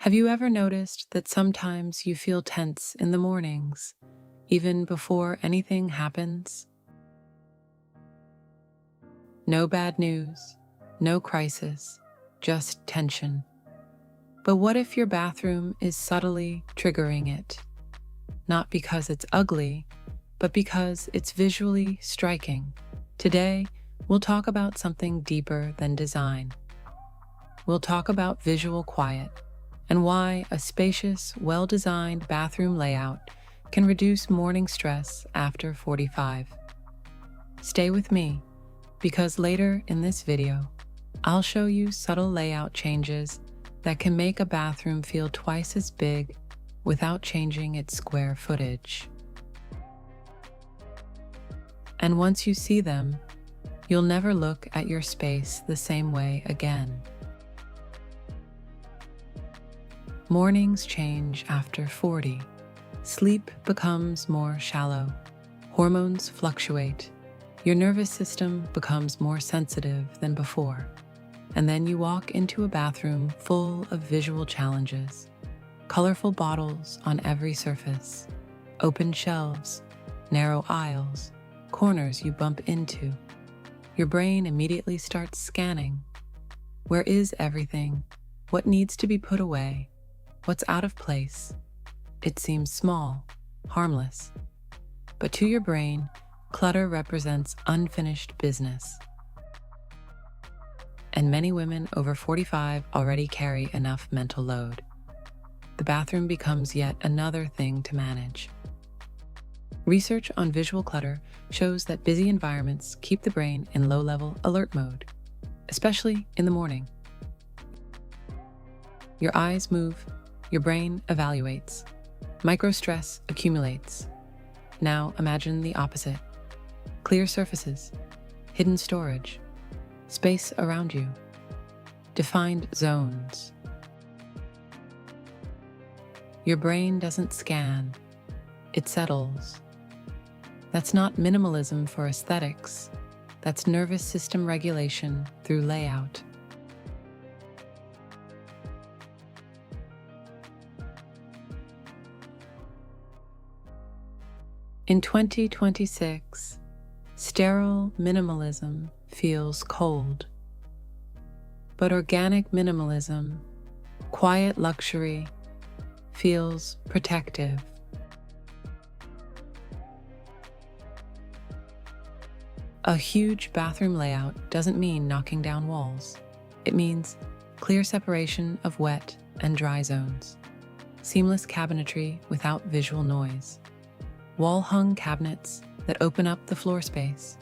Have you ever noticed that sometimes you feel tense in the mornings, even before anything happens? No bad news, no crisis, just tension. But what if your bathroom is subtly triggering it? Not because it's ugly, but because it's visually striking. Today, we'll talk about something deeper than design. We'll talk about visual quiet and why a spacious, well-designed bathroom layout can reduce morning stress after 45. Stay with me, because later in this video, I'll show you subtle layout changes that can make a bathroom feel twice as big without changing its square footage. And once you see them, you'll never look at your space the same way again. Mornings change after 40. Sleep becomes more shallow. Hormones fluctuate. Your nervous system becomes more sensitive than before. And then you walk into a bathroom full of visual challenges. Colorful bottles on every surface. Open shelves. Narrow aisles. Corners you bump into. Your brain immediately starts scanning. Where is everything? What needs to be put away? What's out of place? It seems small, harmless. But to your brain, clutter represents unfinished business. And many women over 45 already carry enough mental load. The bathroom becomes yet another thing to manage. Research on visual clutter shows that busy environments keep the brain in low-level alert mode, especially in the morning. Your eyes move, your brain evaluates. Microstress accumulates. Now imagine the opposite. Clear surfaces, hidden storage, space around you, defined zones. Your brain doesn't scan, it settles. That's not minimalism for aesthetics. That's nervous system regulation through layout. In 2026, sterile minimalism feels cold. But organic minimalism, quiet luxury, feels protective. A huge bathroom layout doesn't mean knocking down walls. It means clear separation of wet and dry zones, seamless cabinetry without visual noise, wall-hung cabinets that open up the floor space,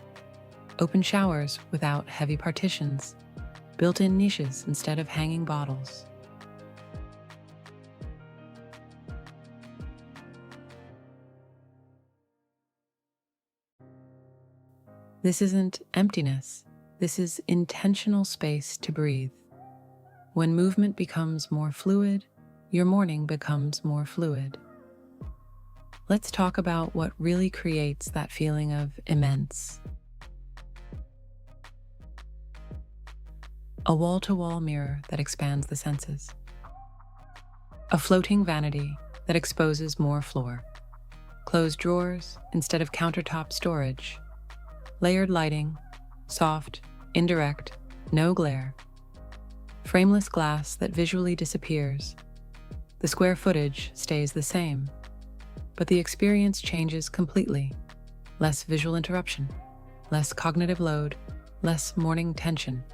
open showers without heavy partitions, built-in niches instead of hanging bottles. This isn't emptiness. This is intentional space to breathe. When movement becomes more fluid, your morning becomes more fluid. Let's talk about what really creates that feeling of immense. A wall-to-wall mirror that expands the senses. A floating vanity that exposes more floor. Closed drawers instead of countertop storage. Layered lighting, soft, indirect, no glare. Frameless glass that visually disappears. The square footage stays the same, but the experience changes completely. Less visual interruption, less cognitive load, less morning tension.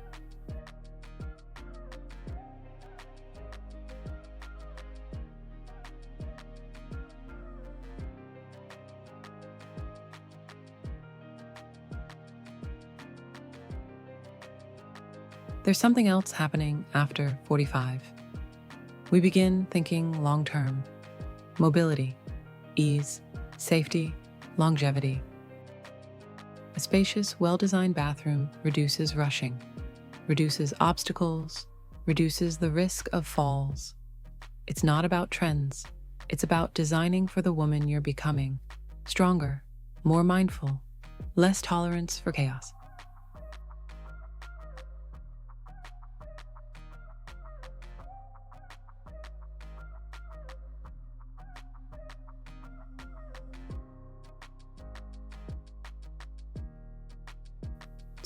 There's something else happening after 45. We begin thinking long-term. Mobility, ease, safety, longevity. A spacious, well-designed bathroom reduces rushing, reduces obstacles, reduces the risk of falls. It's not about trends. It's about designing for the woman you're becoming. Stronger, more mindful, less tolerance for chaos.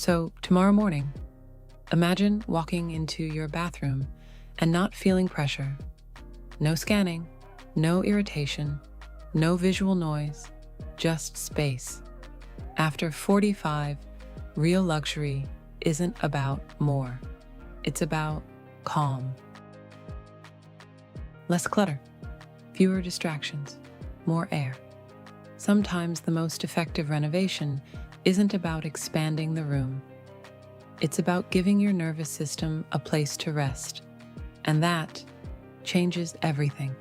So, tomorrow morning, imagine walking into your bathroom and not feeling pressure. No scanning, no irritation, no visual noise, just space. After 45, real luxury isn't about more. It's about calm. Less clutter, fewer distractions, more air. Sometimes the most effective renovation isn't about expanding the room. It's about giving your nervous system a place to rest. And that changes everything.